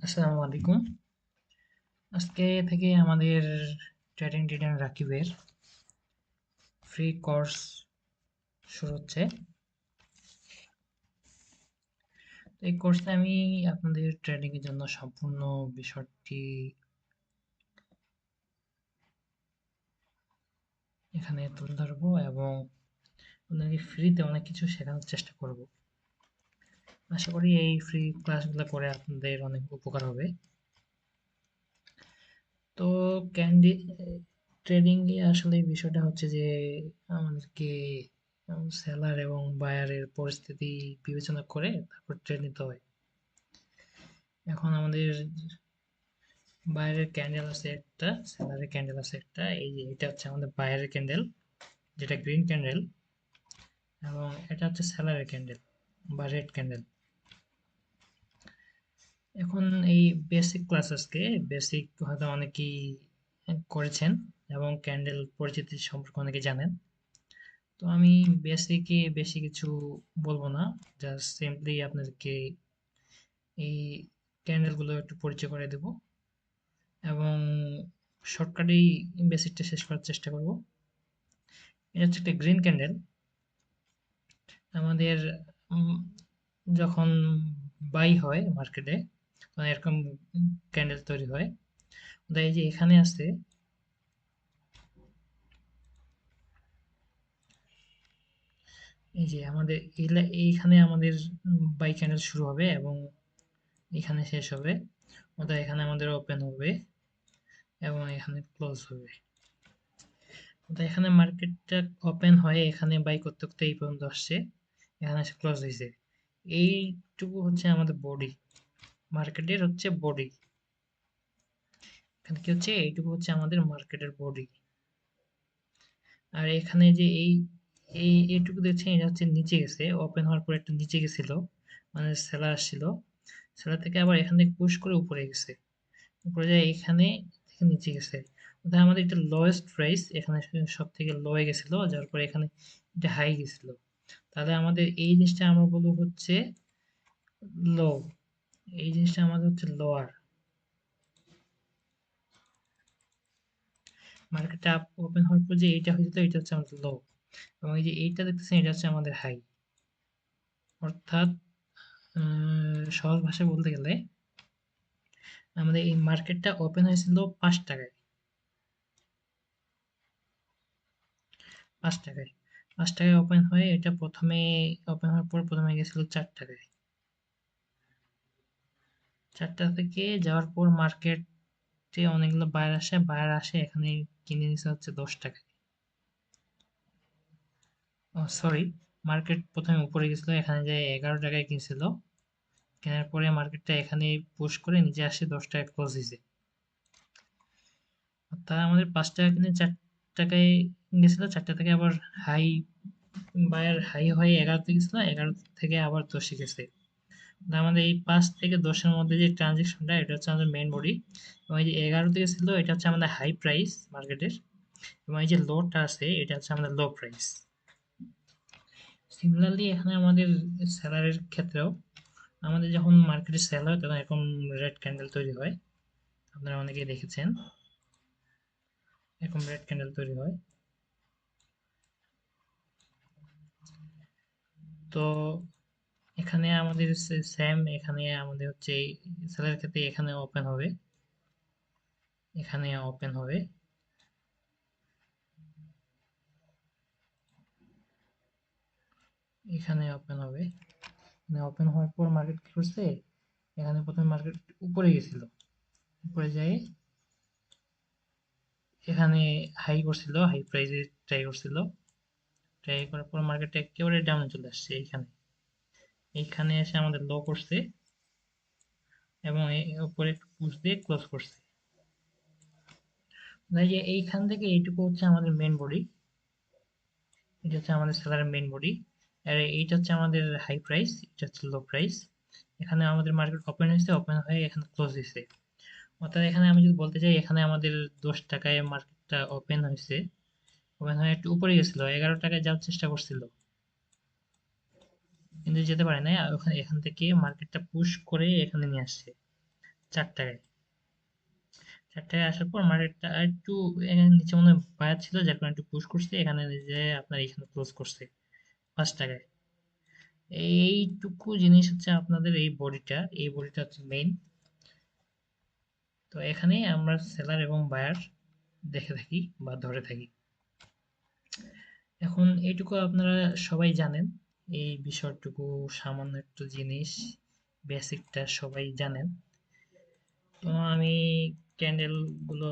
আসসালামু আলাইকুম। আজকে থেকে আমাদের ট্রেডিং ডিটেন রাকিবের ফ্রি কোর্স শুরু হচ্ছে। তো এই কোর্সে আমি আপনাদের ট্রেডিং এর জন্য সম্পূর্ণ বিষয়টি এখানে তুলে ধরবো এবং আপনাদেরকে ফ্রিতে অনেক কিছু শেখানোর চেষ্টা করব। আশা করি এই ফ্রি ক্লাসগুলো করে আপনাদের অনেক উপকার হবে। তো ক্যান্ডি ট্রেডিং এ আসলে বিষয়টা হচ্ছে যে আমাদেরকে সেলার এবং বায়ারের পরিস্থিতি বিবেচনা করে তারপর ট্রেড নিতে হয়। এখন আমাদের বাইরের ক্যান্ডেল আছে একটা, সেলারের ক্যান্ডেল আছে একটা। এই যে এটা হচ্ছে আমাদের বাইরের ক্যান্ডেল, যেটা গ্রিন ক্যান্ডেল, এবং এটা হচ্ছে সেলারের ক্যান্ডেল বা রেড ক্যান্ডেল। এখন এই বেসিক ক্লাস আজকে বেসিক হয়তো অনেকেই করেছেন এবং ক্যান্ডেল পরিচিতি সম্পর্কে অনেকে জানেন। তো আমি বেসিকে বেশি কিছু বলবো না, জাস্ট সিম্পলি আপনাদেরকে এই ক্যান্ডেলগুলো একটু পরিচয় করে দেব এবং শর্টকাটেই বেসিকটা শেষ করার চেষ্টা করব। এটা হচ্ছে একটা গ্রিন ক্যান্ডেল। আমাদের উম, যখন বাই হয় মার্কেটে তখন এরকম ক্যান্ডেল তৈরি হয়। তো এই যে এখানে আছে, এই যে আমাদের এইখানে আমাদের বাই ক্যান্ডেল শুরু হবে এবং এখানে শেষ হবে। অর্থাৎ এখানে আমাদের ওপেন হবে এবং এখানে ক্লোজ হবে। তো এখানে মার্কেটটা ওপেন হয়ে এখানে বাই করতে করতে এই পর্যন্ত আসছে, এখানে এসে ক্লোজ হয়েছে। এইটুকু হচ্ছে আমাদের বডি, মার্কেটের হচ্ছে বডি। এখানে কি হচ্ছে, এইটুকু হচ্ছে আমাদের মার্কেটের বডি। আর এখানে যে এই এই এইটুকু দেখছেন, এটা হচ্ছে নিচে গেছে, ওপেন হওয়ার পর একটা নিচে গেছিল, মানে সেলার আসছিল, সেলার থেকে আবার এখান থেকে পুশ করে উপরে গেছে, উপরে যায় এখানে থেকে নিচে গেছে। অর্থাৎ আমাদের এটা লোয়েস্ট প্রাইস এখানে সব থেকে লো এ গেছিল, যার পরে এখানে এটা হাই গেছিল। তাহলে আমাদের এই জিনিসটা আমরা বলবো হচ্ছে লো, এই জিনিসটা আমাদের হচ্ছে লোয়ার। মার্কেটটা আপ ওপেন হওয়ার পর যে এইটা হয়েছিল এটা হচ্ছে আমাদের লো, এবং এই যে এইটা দেখতেছেন এটা হচ্ছে আমাদের হাই। অর্থাৎ সহজ ভাষায় বলতে গেলে আমাদের এই মার্কেটটা ওপেন হয়েছিল 5 টাকায়, 5 টাকায়, 5 টাকায় ওপেন হয়ে এটা প্রথমে ওপেন হওয়ার পর প্রথমে গেছিল 4 টাকায়। 4 টাকা থেকে যাওয়ার পর মার্কেটে অনেকগুলো বায়ার আসে এখানে কিনে নিছে হচ্ছে 10 টাকায়। ও সরি, মার্কেট প্রথমে উপরে গেছিল, এখানে যায় 11 টাকায় কিনছিল, কেনার পরে মার্কেটটা এখানে পুশ করে নিচে আসে 10 টাকায় ক্লোজ হয়েছে। তারা আমাদের 5 টাকা কিনে 4 টাকায় গেছিল, 4 টাকা থেকে আবার হাই, বায়ার হাই হয়ে 11-তে গেছিল, 11 থেকে আবার 10-এ গেছে। আমাদের এই 5 থেকে 10-এর মধ্যে যে ট্রানজেকশনটা এটা হচ্ছে আমাদের মেইন বডি, এবং এই যে 11-তে ছিল এটা হচ্ছে আমাদের হাই প্রাইস মার্কেটের, এবং এই যে লোটা আছে এটা হচ্ছে আমাদের লো প্রাইস। সিমিলারলি এখানে আমাদের সেলারের ক্ষেত্রেও আমাদের যখন মার্কেটে সেল হয় তখন এরকম রেড ক্যান্ডেল তৈরি হয়, আপনারা অনেকেই দেখেছেন এরকম রেড ক্যান্ডেল তৈরি হয়। তো এখানে আমাদের সেম, এখানে আমাদের হচ্ছে সেলের ক্ষেত্রে এখানে ওপেন হবে, এখানে ওপেন হবে, এখানে ওপেন হবে। মানে ওপেন হওয়ার পর মার্কেট কি করছে, এখানে প্রথমে মার্কেট উপরে গেছিল, উপরে যাই এখানে হাই করছিল, হাই প্রাইসে ট্রাই করছিল, ট্রাই করার পর মার্কেটটা একেবারে ডাউনে চলে আসছে এইখানে, এইখানে এসে আমাদের লো করছে এবং উপরে পুশ দিয়ে ক্লোজ করছে। তাই যে এইখান থেকে এইটুকু হচ্ছে আমাদের মেন বডি, এটা হচ্ছে আমাদের সেলারের মেন বডি। আর এইটা হচ্ছে আমাদের হাই প্রাইস, এটা হচ্ছে লো প্রাইস। এখানে আমাদের মার্কেট ওপেন হয়েছে, ওপেন হয়ে এখানে ক্লোজ হয়েছে। অর্থাৎ এখানে আমি যদি বলতে চাই এখানে আমাদের 10 টাকায় মার্কেটটা ওপেন হয়েছে, ওপেন হয়ে একটু উপরে গেছিল, 11 টাকায় যাওয়ার চেষ্টা করছিল, কিন্তু যেতে পারে না, ওখানে এখান থেকে মার্কেটটা পুশ করে এখানে নিয়ে আসছে 4 টাকায়। 4 টাকায় আসার পর মার্কেটটা আর একটু এখানে নিচে মনে হয় বায়ার ছিল, যার কারণে একটু পুশ করছে, এখানে যে আপনার এখানে ক্লোজ করছে 5 টাকায়। এইটুকু জিনিস হচ্ছে আপনাদের এই বডিটা হচ্ছে মেইন। তো এখানেই আমরা সেলার এবং বায়ার দেখে থাকি বা ধরে থাকি। এখন এইটুকু আপনারা সবাই জানেন, এই বিষয়টুকু সামান্য একটু জিনিস, বেসিকটা সবাই জানেন। তো আমি ক্যান্ডেল গুলো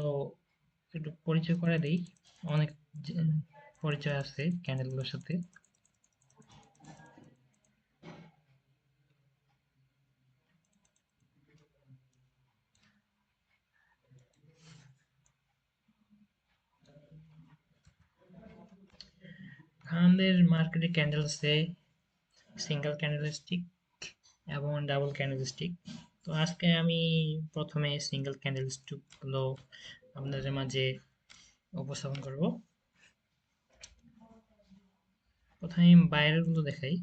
একটু পরিচয় করে দিই। অনেক যে- পরিচয় আছে ক্যান্ডেল গুলোর সাথে। আমাদের মার্কেটে ক্যান্ডেল আছে সিঙ্গেল ক্যান্ডেল স্টিক এবং ডাবল ক্যান্ডেল স্টিক। তো আজকে আমি প্রথমে সিঙ্গেল ক্যান্ডেল স্টিক গুলো আপনাদের মাঝে উপস্থাপন করব। প্রথমে আমি বাইরের গুলো দেখাই।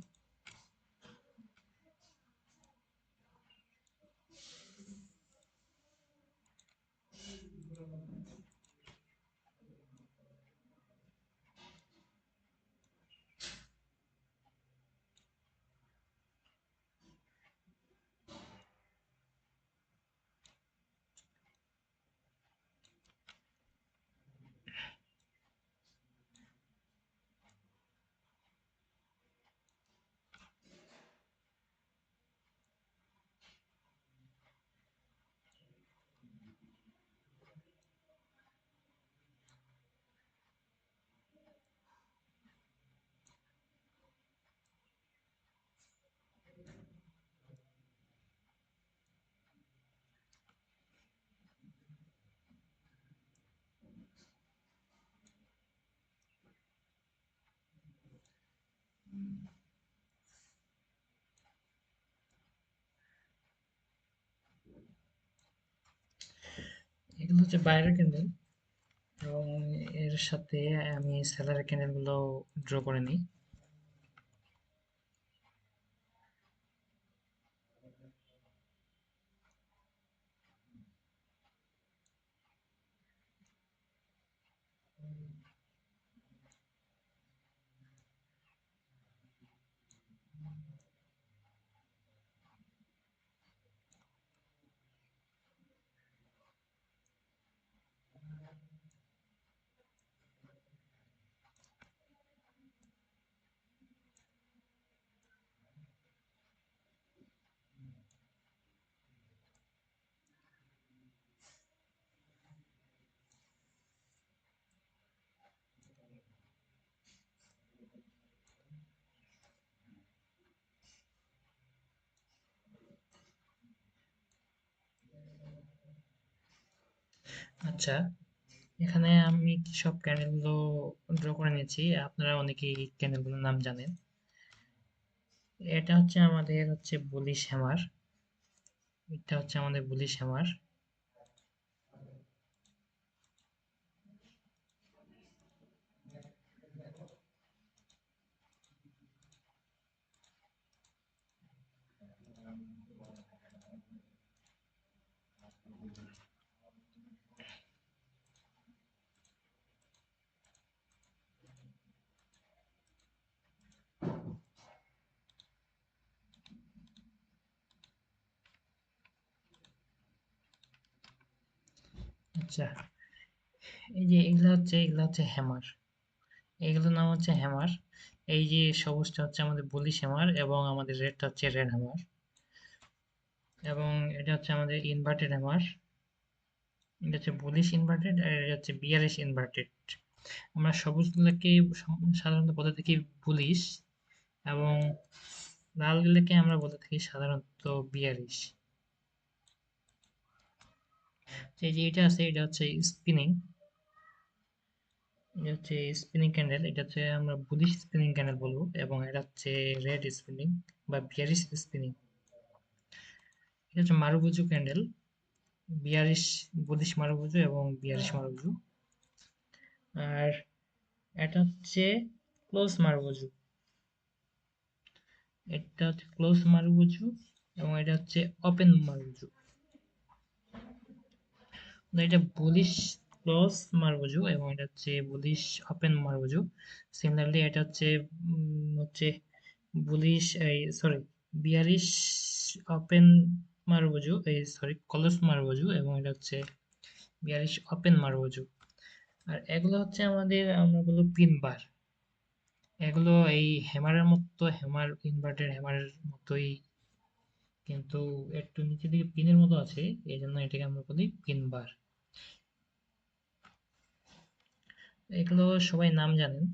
এগুলো হচ্ছে বাইরের ক্যান্ডেল এবং এর সাথে আমি সেলারের ক্যান্ডেল গুলো ড্র করে নিই। আচ্ছা, এখানে আমি সব ক্যান্ডেল গুলো ড্র করে নিয়েছি। আপনারা অনেকেই ক্যান্ডেল গুলোর নাম জানেন। এটা হচ্ছে আমাদের হচ্ছে বুলিশ হ্যামার। এটা হচ্ছে আমাদের বুলিশ হ্যামার। আচ্ছা, এই যে এগুলো হচ্ছে হ্যামার। এগুলোর নাম হচ্ছে হ্যামার। এই যে সবুজটা হচ্ছে আমাদের বুলিশ হ্যামার এবং আমাদের রেডটা হচ্ছে রেড হ্যামার এবং এটা হচ্ছে আমাদের ইনভার্টেড হ্যামার। এটা হচ্ছে বুলিশ ইনভার্টেড আর এটা হচ্ছে বিয়ারিশ ইনভার্টেড। আমরা সবুজগুলোকে সাধারণত বলে থাকি বুলিশ এবং লালগুলোকে আমরা বলে থাকি সাধারণত বিয়ারিশ। এই যে এটা আছে এটা হচ্ছে স্পিনিং। এটা হচ্ছে স্পিনিং ক্যান্ডেল। এটা হচ্ছে আমরা বুলিশ স্পিনিং ক্যান্ডেল বলবো এবং এটা হচ্ছে রেড স্পিনিং বা বিয়ারিশ স্পিনিং। এটা হচ্ছে মারুবুজু ক্যান্ডেল, বিয়ারিশ, বুলিশ মারুবুজু এবং বিয়ারিশ মারুবুজু। আর এটা হচ্ছে ক্লোজ মারুবুজু। এটা হচ্ছে ক্লোজ মারুবুজু এবং এটা হচ্ছে ওপেন মারুবুজু। এটা বুলিশ ক্লোজ মারবুজু এবং এটা হচ্ছে বুলিশ ওপেন মারবুজু। সিমিলারলি এটা হচ্ছে হচ্ছে বুলিশ এই সরি বিয়ারিশ ওপেন মারবুজু এই সরি ক্লোজ মারবুজু এবং এটা হচ্ছে বিয়ারিশ ওপেন মারবুজু। আর এগুলো হচ্ছে আমাদের আমরা বলবো পিন বার। এগুলো এই হ্যামারের মতো হ্যামার ইনভার্টেড হ্যামারের মতোই, কিন্তু একটু নিচে দিকে পিনের মতো আছে, এই জন্য এটাকে আমরা বলি পিন বার। এগুলো সবাই নাম জানেন।